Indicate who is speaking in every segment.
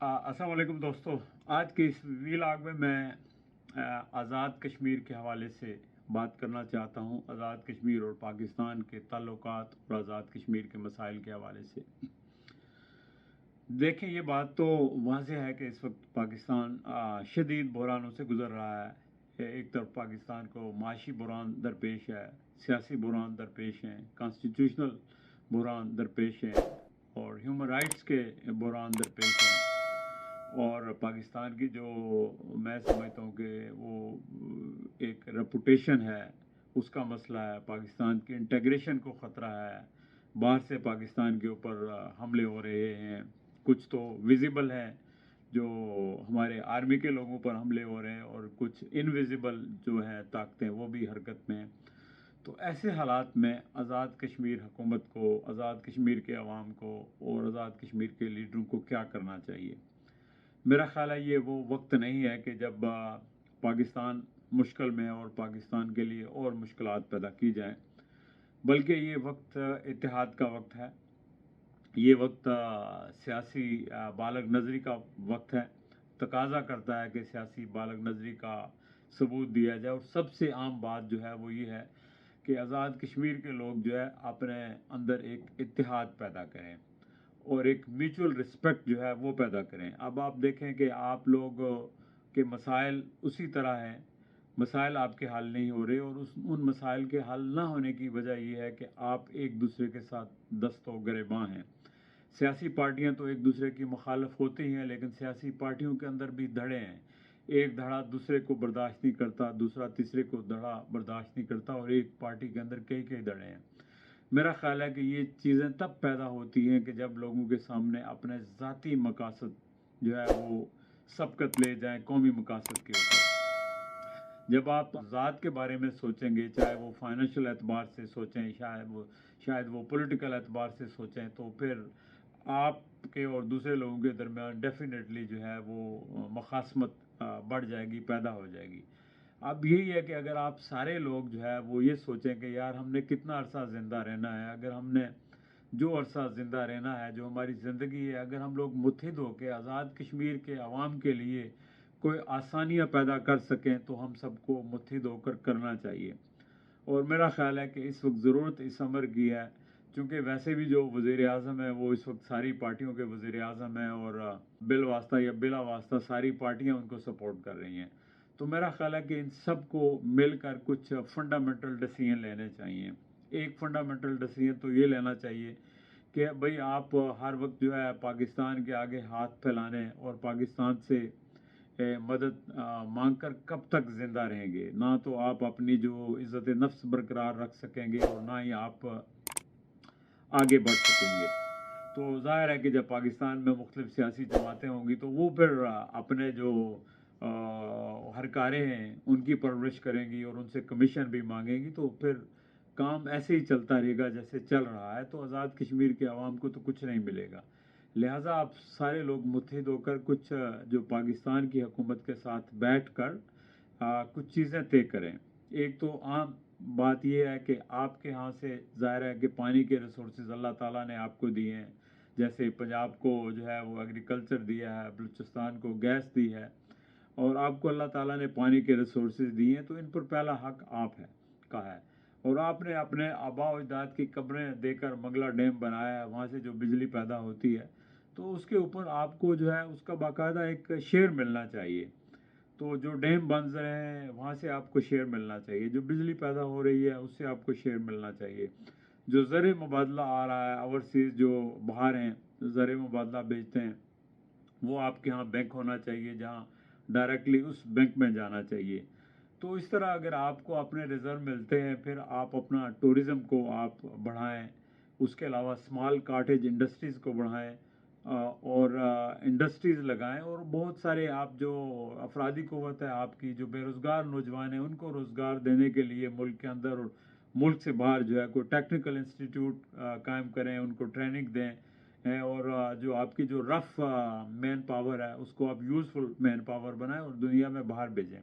Speaker 1: अस्सलाम वालेकुम दोस्तों। आज के इस वीलॉग में मैं आज़ाद कश्मीर के हवाले से बात करना चाहता हूँ। आज़ाद कश्मीर और पाकिस्तान के ताल्लुकात और आज़ाद कश्मीर के मसाइल के हवाले से। देखें, ये बात तो वाज़ेह है कि इस वक्त पाकिस्तान शदीद बहरानों से गुज़र रहा है। एक तरफ पाकिस्तान को माशी बहरान दरपेश है, सियासी बहरान दरपेश हैं, कॉन्स्टिट्यूशनल बहरान दरपेश हैं और ह्यूमन राइट्स के बहरान दरपेश हैं। और पाकिस्तान की जो मैं समझता हूँ कि वो एक रेपुटेशन है, उसका मसला है। पाकिस्तान की इंटीग्रेशन को ख़तरा है। बाहर से पाकिस्तान के ऊपर हमले हो रहे हैं। कुछ तो विजिबल हैं जो हमारे आर्मी के लोगों पर हमले हो रहे हैं, और कुछ इनविजिबल जो हैं ताकतें वो भी हरकत में हैं। तो ऐसे हालात में आज़ाद कश्मीर हुकूमत को, आज़ाद कश्मीर के अवाम को और आज़ाद कश्मीर के लीडरों को क्या करना चाहिए? मेरा ख़्याल है ये वो वक्त नहीं है कि जब पाकिस्तान मुश्किल में है और पाकिस्तान के लिए और मुश्किलात पैदा की जाएं, बल्कि ये वक्त इत्तेहाद का वक्त है। ये वक्त सियासी बालग नज़री का वक्त है। तकाजा करता है कि सियासी बालग नज़री का सबूत दिया जाए। और सबसे आम बात जो है वो ये है कि आज़ाद कश्मीर के लोग जो है अपने अंदर एक इत्तेहाद पैदा करें और एक म्यूचुअल रिस्पेक्ट जो है वो पैदा करें। अब आप देखें कि आप लोग के मसाइल उसी तरह हैं, मसाइल आपके हल नहीं हो रहे, और उन मसाइल के हल ना होने की वजह यह है कि आप एक दूसरे के साथ दस्तों गिरेबां हैं। सियासी पार्टियां तो एक दूसरे की मुखालफ होती हैं, लेकिन सियासी पार्टियों के अंदर भी धड़े हैं। एक धड़ा दूसरे को बर्दाश्त नहीं करता, दूसरा तीसरे को धड़ा बर्दाश्त नहीं करता, और एक पार्टी के अंदर कई कई धड़े हैं। मेरा ख्याल है कि ये चीज़ें तब पैदा होती हैं कि जब लोगों के सामने अपने ज़ाती मकासद जो है वो सबकत ले जाएं कौमी मकासद के ऊपर। जब आप ज़ात के बारे में सोचेंगे, चाहे वो फाइनेंशियल एतबार से सोचें, शायद वो पॉलिटिकल एतबार से सोचें, तो फिर आपके और दूसरे लोगों के दरमियान डेफिनेटली जो है वो मखासमत बढ़ जाएगी, पैदा हो जाएगी। अब यही है कि अगर आप सारे लोग जो है वो ये सोचें कि यार हमने कितना अरसा ज़िंदा रहना है, अगर हमने जो अरसा ज़िंदा रहना है, जो हमारी ज़िंदगी है, अगर हम लोग मुत्हिद होकर आज़ाद कश्मीर के अवाम के लिए कोई आसानियाँ पैदा कर सकें तो हम सबको मुत्हिद होकर करना चाहिए। और मेरा ख़्याल है कि इस वक्त ज़रूरत इस अमर की है, चूँकि वैसे भी जो वज़ीर आज़म है वो इस वक्त सारी पार्टियों के वज़ीर आज़म हैं, और बिल वास्ता या बिला वास्ता सारी पार्टियाँ उनको सपोर्ट कर रही हैं। तो मेरा ख़्याल है कि इन सब को मिलकर कुछ फंडामेंटल डिसीजन लेने चाहिए। एक फंडामेंटल डिसीजन तो ये लेना चाहिए कि भाई आप हर वक्त जो है पाकिस्तान के आगे हाथ फैलाने और पाकिस्तान से मदद मांग कर कब तक ज़िंदा रहेंगे। ना तो आप अपनी जो इज़्ज़त नफ्स बरकरार रख सकेंगे और ना ही आप आगे बढ़ सकेंगे। तो ज़ाहिर है कि जब पाकिस्तान में मुख्तलिफ सियासी जमातें होंगी तो वो फिर अपने जो हरकारें हैं उनकी परवरिश करेंगी और उनसे कमीशन भी मांगेंगी, तो फिर काम ऐसे ही चलता रहेगा जैसे चल रहा है। तो आज़ाद कश्मीर के अवाम को तो कुछ नहीं मिलेगा। लिहाजा आप सारे लोग मुत्हिद होकर कुछ जो पाकिस्तान की हुकूमत के साथ बैठ कर कुछ चीज़ें तय करें। एक तो आम बात यह है कि आपके यहाँ से ज़ाहिर है कि पानी के रिसोर्सेज अल्लाह ताला ने आपको दिए हैं। जैसे पंजाब को जो है वो एग्रीकल्चर दिया है, बलूचिस्तान को गैस दी है, और आपको अल्लाह ताला ने पानी के रिसोर्सेज दिए हैं, तो इन पर पहला हक आप है का है। और आपने अपने आबा अजदाद की कब्रें देकर मंगला डैम बनाया है, वहाँ से जो बिजली पैदा होती है, तो उसके ऊपर आपको जो है उसका बाकायदा एक शेयर मिलना चाहिए। तो जो डैम बन रहे हैं वहाँ से आपको शेयर मिलना चाहिए, जो बिजली पैदा हो रही है उससे आपको शेयर मिलना चाहिए। जो ज़र मुबादला आ रहा है ओवरसीज़, जो बाहर हैं ज़र मुबादला बेचते हैं, वो आपके यहाँ बैंक होना चाहिए जहाँ डायरेक्टली उस बैंक में जाना चाहिए। तो इस तरह अगर आपको अपने रिज़र्व मिलते हैं, फिर आप अपना टूरिज़म को आप बढ़ाएं, उसके अलावा स्मॉल काटेज इंडस्ट्रीज़ को बढ़ाएं और इंडस्ट्रीज़ लगाएं, और बहुत सारे आप जो अफरादी क़ुव्वत है आपकी, जो बेरोज़गार नौजवान हैं, उनको रोज़गार देने के लिए मुल्क के अंदर और मुल्क से बाहर जो है कोई टेक्निकल इंस्टीट्यूट कायम करें, उनको ट्रेनिंग दें और जो आपकी जो रफ़ मैन पावर है उसको आप यूज़फुल मैन पावर बनाएं और दुनिया में बाहर भेजें।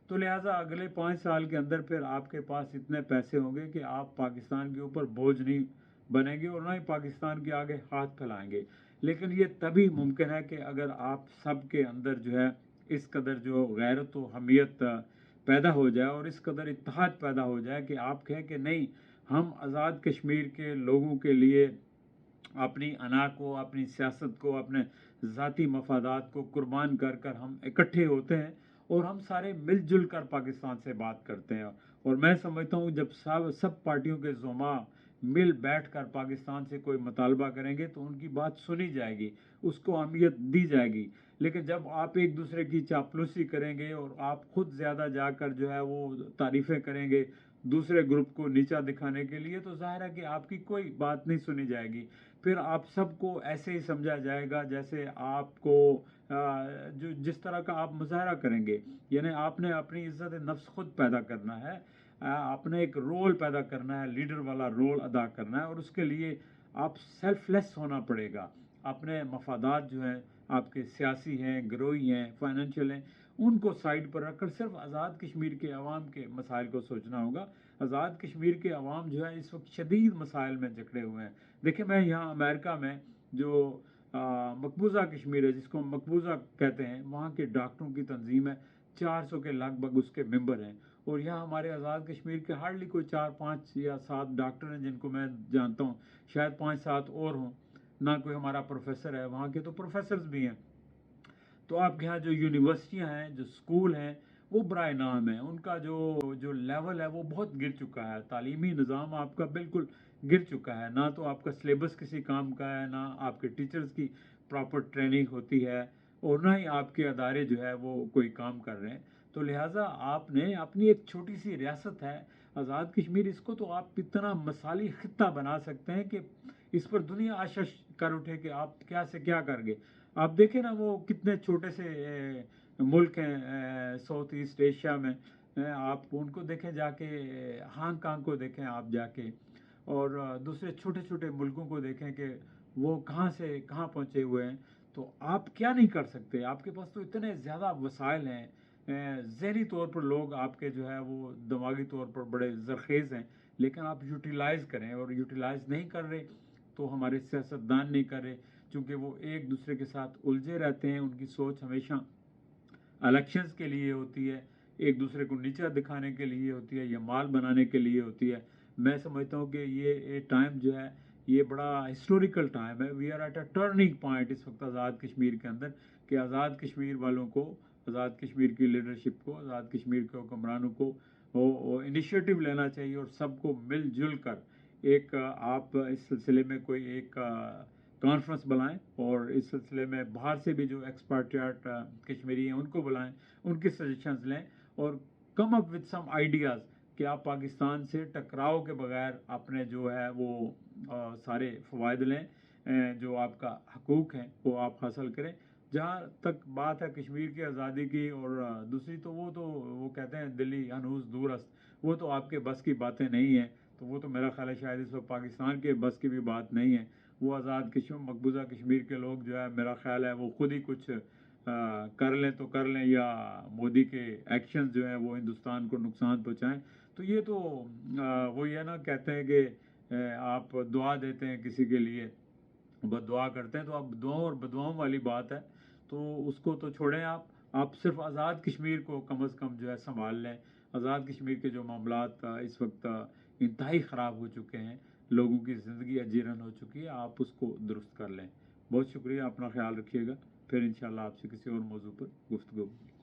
Speaker 1: तो लिहाजा अगले 5 साल के अंदर फिर आपके पास इतने पैसे होंगे कि आप पाकिस्तान के ऊपर बोझ नहीं बनेंगे और ना ही पाकिस्तान के आगे हाथ फैलाएंगे। لیکن یہ تبھی ممکن ہے کہ اگر آپ سب کے اندر جو ہے اس قدر جو غیرت و حمیت پیدا ہو جائے اور اس قدر اتحاد پیدا ہو جائے کہ آپ کہیں کہ نہیں، ہم آزاد کشمیر کے لوگوں کے لیے اپنی انا کو، اپنی سیاست کو، اپنے ذاتی مفادات کو قربان کر کر ہم اکٹھے ہوتے ہیں اور ہم سارے مل جل کر پاکستان سے بات کرتے ہیں. اور میں سمجھتا ہوں جب سب پارٹیوں کے زعماء مل بیٹھ کر پاکستان سے کوئی مطالبہ کریں گے تو ان کی بات سنی جائے گی، اس کو اہمیت دی جائے گی. لیکن جب آپ ایک دوسرے کی چاپلوسی کریں گے اور آپ خود زیادہ جا کر جو ہے وہ تعریفیں کریں گے دوسرے گروپ کو نیچا دکھانے کے لیے، تو ظاہر ہے کہ آپ کی کوئی بات نہیں سنی جائے گی. پھر آپ سب کو ایسے ہی سمجھا جائے گا جیسے آپ کو جو جس طرح کا آپ مظاہرہ کریں گے. یعنی آپ نے اپنی عزت نفس خود پیدا کرنا ہے، آپ نے ایک رول پیدا کرنا ہے، لیڈر والا رول ادا کرنا ہے، اور اس کے لیے آپ سیلف لیس ہونا پڑے گا. اپنے مفادات جو ہیں آپ کے سیاسی ہیں، گروہی ہیں، فائنینشیل ہیں، ان کو سائڈ پر رکھ کر صرف آزاد کشمیر کے عوام کے مسائل کو سوچنا ہوگا. آزاد کشمیر کے عوام جو ہے اس وقت شدید مسائل میں جکڑے ہوئے ہیں. دیکھیں، میں یہاں امریکہ میں جو مقبوضہ کشمیر ہے، جس کو مقبوضہ کہتے ہیں، وہاں کے ڈاکٹروں کی تنظیم ہے، 400 کے لگ بھگ اس کے ممبر ہیں. اور یہاں ہمارے آزاد کشمیر کے ہارڈلی کوئی 4 5 یا 7 ڈاکٹر ہیں جن کو میں جانتا ہوں، شاید 5 7 اور ہوں. نہ کوئی ہمارا پروفیسر ہے، وہاں کے تو پروفیسرز بھی ہیں. تو آپ کے یہاں جو یونیورسٹیاں ہیں، جو اسکول ہیں، وہ برائے نام ہیں. ان کا جو لیول ہے وہ بہت گر چکا ہے. تعلیمی نظام آپ کا بالکل گر چکا ہے. نہ تو آپ کا سلیبس کسی کام کا ہے، نہ آپ کے ٹیچرز کی پراپر ٹریننگ ہوتی ہے، اور نہ ہی آپ کے ادارے جو ہے وہ کوئی کام کر رہے ہیں. تو لہٰذا آپ نے اپنی ایک چھوٹی سی ریاست ہے آزاد کشمیر، اس کو تو آپ اتنا مثالی خطہ بنا سکتے ہیں کہ اس پر دنیا آشش کر اٹھے کہ آپ کیا سے کیا کر گے. آپ دیکھیں نا، وہ کتنے چھوٹے سے ملک ہیں ساؤتھ ایسٹ ایشیا میں. آپ ان کو دیکھیں جا کے، ہانگ کانگ کو دیکھیں آپ جا کے، اور دوسرے چھوٹے چھوٹے ملکوں کو دیکھیں کہ وہ کہاں سے کہاں پہنچے ہوئے ہیں. تو آپ کیا نہیں کر سکتے؟ آپ کے پاس تو اتنے زیادہ وسائل ہیں. ذہنی طور پر لوگ آپ کے جو ہے وہ دماغی طور پر بڑے زرخیز ہیں، لیکن آپ یوٹیلائز کریں، اور یوٹیلائز نہیں کر رہے تو ہمارے سیاستدان نہیں کر رہے، چونکہ وہ ایک دوسرے کے ساتھ الجھے رہتے ہیں. ان کی سوچ ہمیشہ الیکشنز کے لیے ہوتی ہے، ایک دوسرے کو نیچا دکھانے کے لیے ہوتی ہے، یا مال بنانے کے لیے ہوتی ہے. میں سمجھتا ہوں کہ یہ ٹائم جو ہے یہ بڑا ہسٹوریکل ٹائم ہے. We are at a turning point اس وقت آزاد کشمیر کے اندر، کہ آزاد کشمیر والوں کو، آزاد کشمیر کی لیڈرشپ کو، آزاد کشمیر کے حکمرانوں کو انیشیٹو لینا چاہیے، اور سب کو مل جل کر ایک آپ اس سلسلے میں کوئی ایک کانفرنس بلائیں، اور اس سلسلے میں باہر سے بھی جو ایکسپرٹ کشمیری ہیں ان کو بلائیں، ان کی سجیشنز لیں، اور کم اپ وتھ سم آئیڈیاز کہ آپ پاکستان سے ٹکراؤ کے بغیر اپنے جو ہے وہ سارے فوائد لیں، جو آپ کا حقوق ہیں وہ آپ حاصل کریں. جہاں تک بات ہے کشمیر کی آزادی کی، اور دوسری تو وہ کہتے ہیں دلی ہنوز دور است، وہ تو آپ کے بس کی باتیں نہیں ہیں. تو وہ تو میرا خیال ہے شاید اس وقت پاکستان کے بس کی بھی بات نہیں ہے. وہ آزاد مقبوضہ کشمیر کے لوگ جو ہے میرا خیال ہے وہ خود ہی کچھ کر لیں تو کر لیں، یا مودی کے ایکشنز جو ہیں وہ ہندوستان کو نقصان پہنچائیں. تو یہ تو وہ یہ نا کہتے ہیں کہ آپ دعا دیتے ہیں کسی کے لیے، بد دعا کرتے ہیں، تو اب دعاؤں اور بدعاؤں والی بات ہے. تو اس کو تو چھوڑیں. آپ صرف آزاد کشمیر کو کم از کم جو ہے سنبھال لیں. آزاد کشمیر کے جو معاملات اس وقت انتہائی خراب ہو چکے ہیں، لوگوں کی زندگی اجیرن ہو چکی ہے، آپ اس کو درست کر لیں. بہت شکریہ، اپنا خیال رکھیے گا. پھر انشاءاللہ آپ سے کسی اور موضوع پر گفتگو ہوگی.